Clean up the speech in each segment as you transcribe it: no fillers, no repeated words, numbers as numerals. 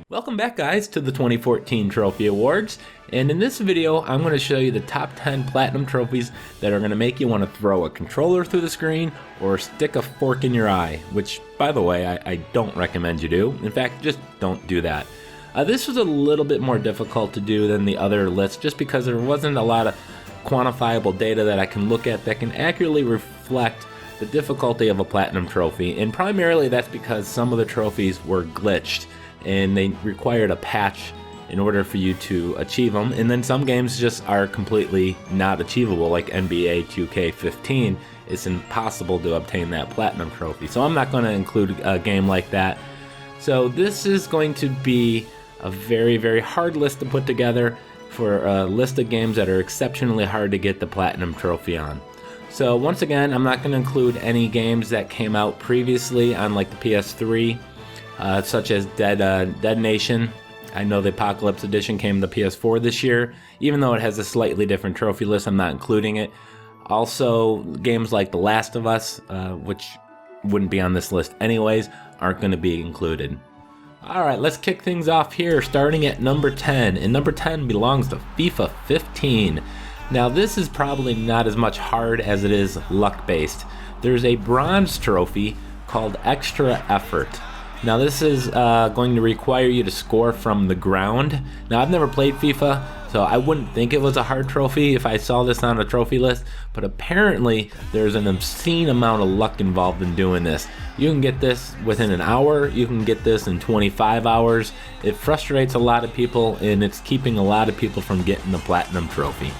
Welcome back, guys, to the 2014 Trophy Awards, and in this video I'm going to show you the top 10 platinum trophies that are going to make you want to throw a controller through the screen or stick a fork in your eye, which, by the way, I don't recommend you do. In fact, just don't do that. This was a little bit more difficult to do than the other lists just because there wasn't a lot of quantifiable data that I can look at that can accurately reflect the difficulty of a platinum trophy, and primarily that's because some of the trophies were glitched and they required a patch in order for you to achieve them, and then some games just are completely not achievable, like NBA 2K15. It's impossible to obtain that platinum trophy, so I'm not going to include a game like that. So this is going to be a very hard list to put together for a list of games that are exceptionally hard to get the platinum trophy on. So once again, I'm not going to include any games that came out previously on like the PS3, such as Dead Nation. I know the Apocalypse Edition came to the PS4 this year. Even though it has a slightly different trophy list, I'm not including it. Also, games like The Last of Us, which wouldn't be on this list anyways, aren't going to be included. Alright, let's kick things off here, starting at number 10. And number 10 belongs to FIFA 15. Now, this is probably not as much hard as it is luck-based. There's a bronze trophy called Extra Effort. Now, this is going to require you to score from the ground. Now, I've never played FIFA, so I wouldn't think it was a hard trophy if I saw this on a trophy list, but apparently there's an obscene amount of luck involved in doing this. You can get this within an hour, you can get this in 25 hours. It frustrates a lot of people, and it's keeping a lot of people from getting the platinum trophy.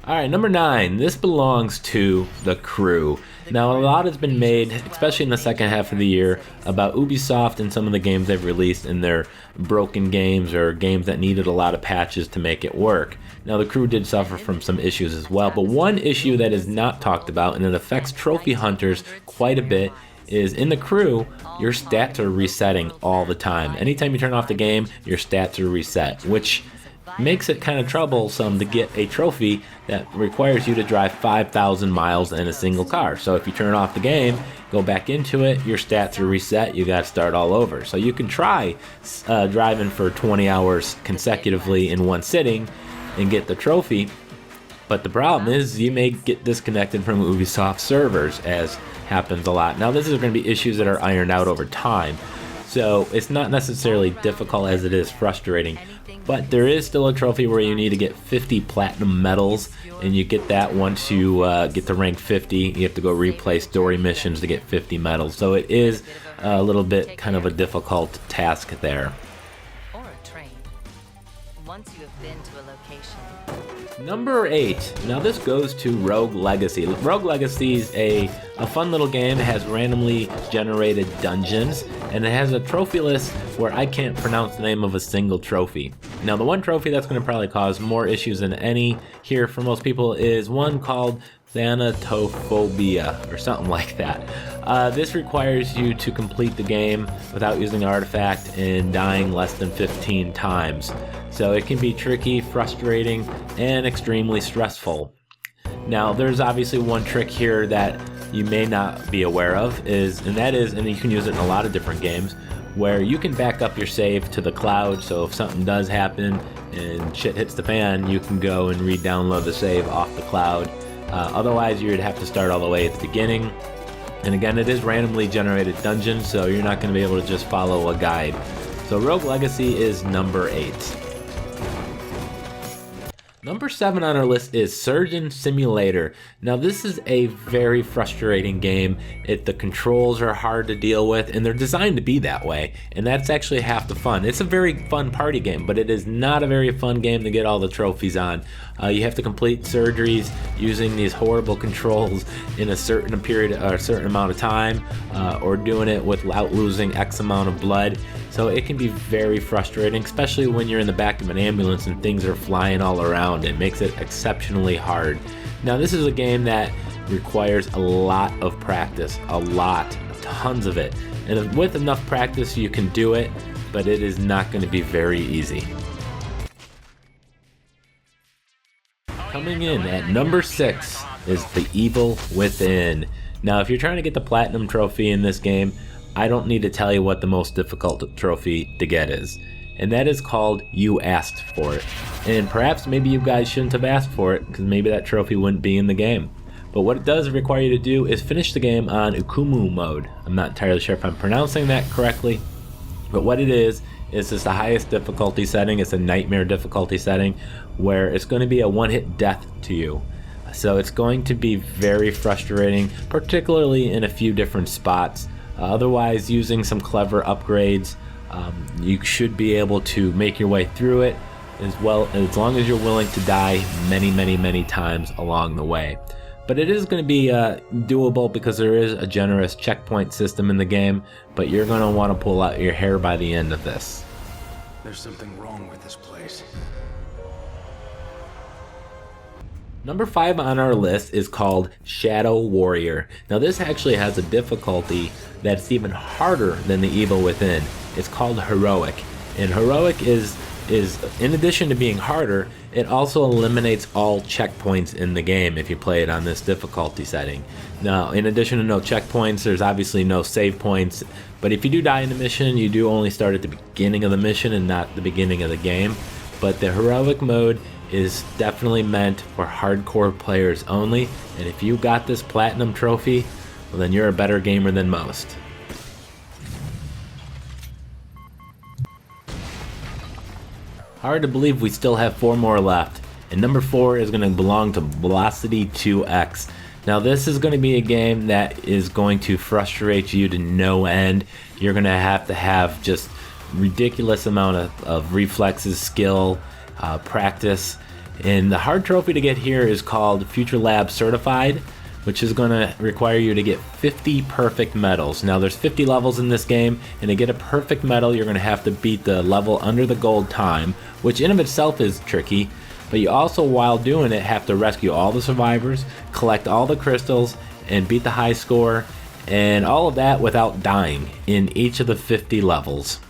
Alright, number 9. This belongs to The Crew. Now, a lot has been made, especially in the second half of the year, about Ubisoft and some of the games they've released in their broken games or games that needed a lot of patches to make it work. Now, The Crew did suffer from some issues as well, but one issue that is not talked about, and it affects trophy hunters quite a bit, is in The Crew, your stats are resetting all the time. Anytime you turn off the game, your stats are reset, which makes it kind of troublesome to get a trophy that requires you to drive 5,000 miles in a single car. So if you turn off the game, go back into it, your stats are reset, you got to start all over. So you can try driving for 20 hours consecutively in one sitting and get the trophy, but the problem is you may get disconnected from Ubisoft servers, as happens a lot. Now, this is going to be issues that are ironed out over time, so it's not necessarily difficult as it is frustrating. But there is still a trophy where you need to get 50 platinum medals, and you get that once you get to rank 50. You have to go replay story missions to get 50 medals. So it is a little bit kind of a difficult task there. Or a train. Once you have been to a location. Number 8. Now this goes to Rogue Legacy. Rogue Legacy is a fun little game. It has randomly generated dungeons, and it has a trophy list where I can't pronounce the name of a single trophy. Now, the one trophy that's going to probably cause more issues than any here for most people is one called Thanatophobia, or something like that. This requires you to complete the game without using an artifact and dying less than 15 times. So it can be tricky, frustrating, and extremely stressful. Now, there's obviously one trick here that you may not be aware of, and you can use it in a lot of different games, where you can back up your save to the cloud, so if something does happen and shit hits the fan, you can go and re-download the save off the cloud. Otherwise, you would have to start all the way at the beginning. And again, it is randomly generated dungeons, so you're not going to be able to just follow a guide. So Rogue Legacy is number 8. Number 7 on our list is Surgeon Simulator. Now, this is a very frustrating game. The controls are hard to deal with, and they're designed to be that way, and that's actually half the fun. It's a very fun party game, but it is not a very fun game to get all the trophies on. You have to complete surgeries using these horrible controls in a certain period or a certain amount of time, or doing it without losing X amount of blood. So it can be very frustrating, especially when you're in the back of an ambulance and things are flying all around. It makes it exceptionally hard. Now, this is a game that requires a lot of practice, tons of it. And with enough practice, you can do it, but it is not going to be very easy. Coming in at number 6 is The Evil Within. Now, if you're trying to get the Platinum Trophy in this game, I don't need to tell you what the most difficult trophy to get is. And that is called You Asked For It. And perhaps maybe you guys shouldn't have asked for it, because maybe that trophy wouldn't be in the game. But what it does require you to do is finish the game on Ukumu mode. I'm not entirely sure if I'm pronouncing that correctly, but what it is it's the highest difficulty setting. It's a nightmare difficulty setting where it's going to be a one-hit death to you. So it's going to be very frustrating, particularly in a few different spots. Otherwise, using some clever upgrades, you should be able to make your way through it, as long as you're willing to die many times along the way. But it is going to be doable because there is a generous checkpoint system in the game, but you're going to want to pull out your hair by the end of this. There's something wrong with this place. Number 5 on our list is called Shadow Warrior. Now this actually has a difficulty that's even harder than The Evil Within. It's called Heroic. And Heroic is in addition to being harder, it also eliminates all checkpoints in the game if you play it on this difficulty setting. Now, in addition to no checkpoints, there's obviously no save points, but if you do die in the mission, you do only start at the beginning of the mission and not the beginning of the game. But the Heroic mode is definitely meant for hardcore players only, and if you got this Platinum Trophy, well then you're a better gamer than most. Hard to believe we still have 4 more left, and number 4 is going to belong to Velocity 2X. Now this is going to be a game that is going to frustrate you to no end. You're going to have just ridiculous amount of reflexes, skill, practice, and the hard trophy to get here is called Future Lab Certified, which is going to require you to get 50 perfect medals. Now there's 50 levels in this game, and to get a perfect medal you're going to have to beat the level under the gold time, which in of itself is tricky, but you also, while doing it, have to rescue all the survivors, collect all the crystals, and beat the high score, and all of that without dying in each of the 50 levels.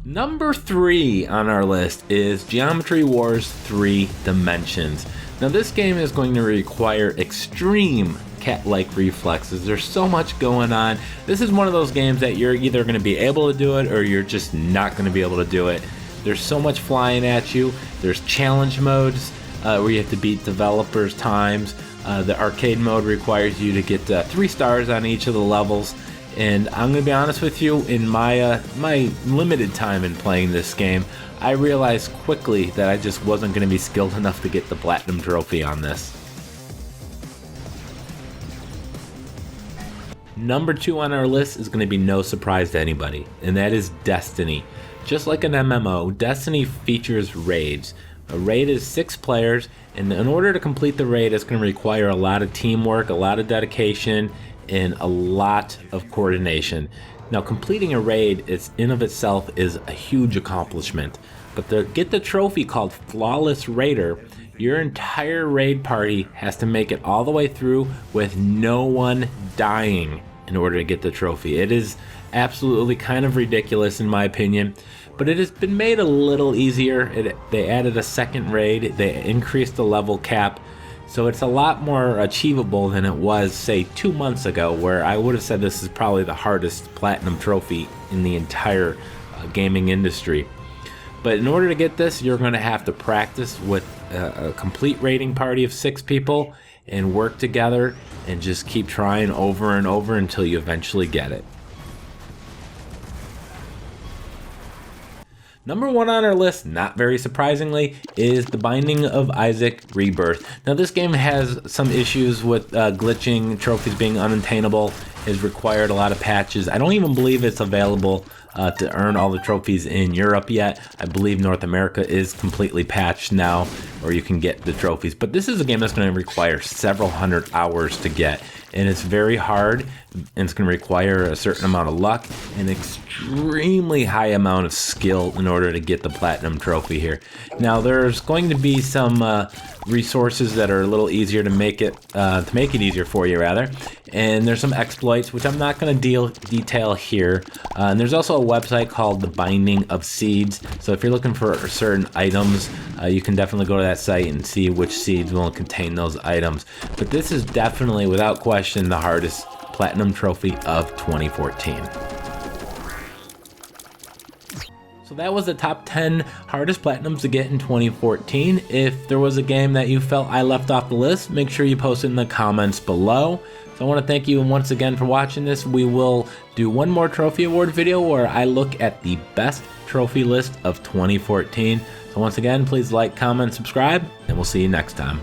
Number 3 on our list is Geometry Wars 3 Dimensions. Now this game is going to require extreme cat-like reflexes. There's so much going on. This is one of those games that you're either going to be able to do it or you're just not going to be able to do it. There's so much flying at you. There's challenge modes where you have to beat developers' times. The arcade mode requires you to get 3 stars on each of the levels. And I'm going to be honest with you, in my limited time in playing this game, I realized quickly that I just wasn't going to be skilled enough to get the Platinum Trophy on this. Number 2 on our list is going to be no surprise to anybody, and that is Destiny. Just like an MMO, Destiny features raids. A raid is 6 players, and in order to complete the raid, it's going to require a lot of teamwork, a lot of dedication, and a lot of coordination. Now, completing a raid in of itself is a huge accomplishment, but to get the trophy called Flawless Raider, your entire raid party has to make it all the way through with no one dying in order to get the trophy. It is absolutely kind of ridiculous in my opinion, but it has been made a little easier. They added a second raid, they increased the level cap, so it's a lot more achievable than it was, say, 2 months ago, where I would have said this is probably the hardest Platinum Trophy in the entire gaming industry. But in order to get this, you're going to have to practice with a complete raiding party of 6 people and work together and just keep trying over and over until you eventually get it. Number 1 on our list, not very surprisingly, is The Binding of Isaac Rebirth. Now this game has some issues with glitching, trophies being unattainable, has required a lot of patches. I don't even believe it's available to earn all the trophies in Europe yet. I believe North America is completely patched now, or you can get the trophies. But this is a game that's going to require several hundred hours to get. and it's very hard, and it's going to require a certain amount of luck and extremely high amount of skill in order to get the platinum trophy here. Now there's going to be some resources that are a little easier to make it easier for you rather, and there's some exploits which I'm not going to detail here, and there's also a website called the Binding of Seeds, so if you're looking for certain items, you can definitely go to that site and see which seeds will contain those items. But this is definitely, without question, the hardest platinum trophy of 2014. So that was the top 10 hardest platinums to get in 2014. If there was a game that you felt I left off the list, make sure you post it in the comments below. So I want to thank you once again for watching this. We will do one more trophy award video where I look at the best trophy list of 2014. So once again, please like, comment, subscribe, and we'll see you next time.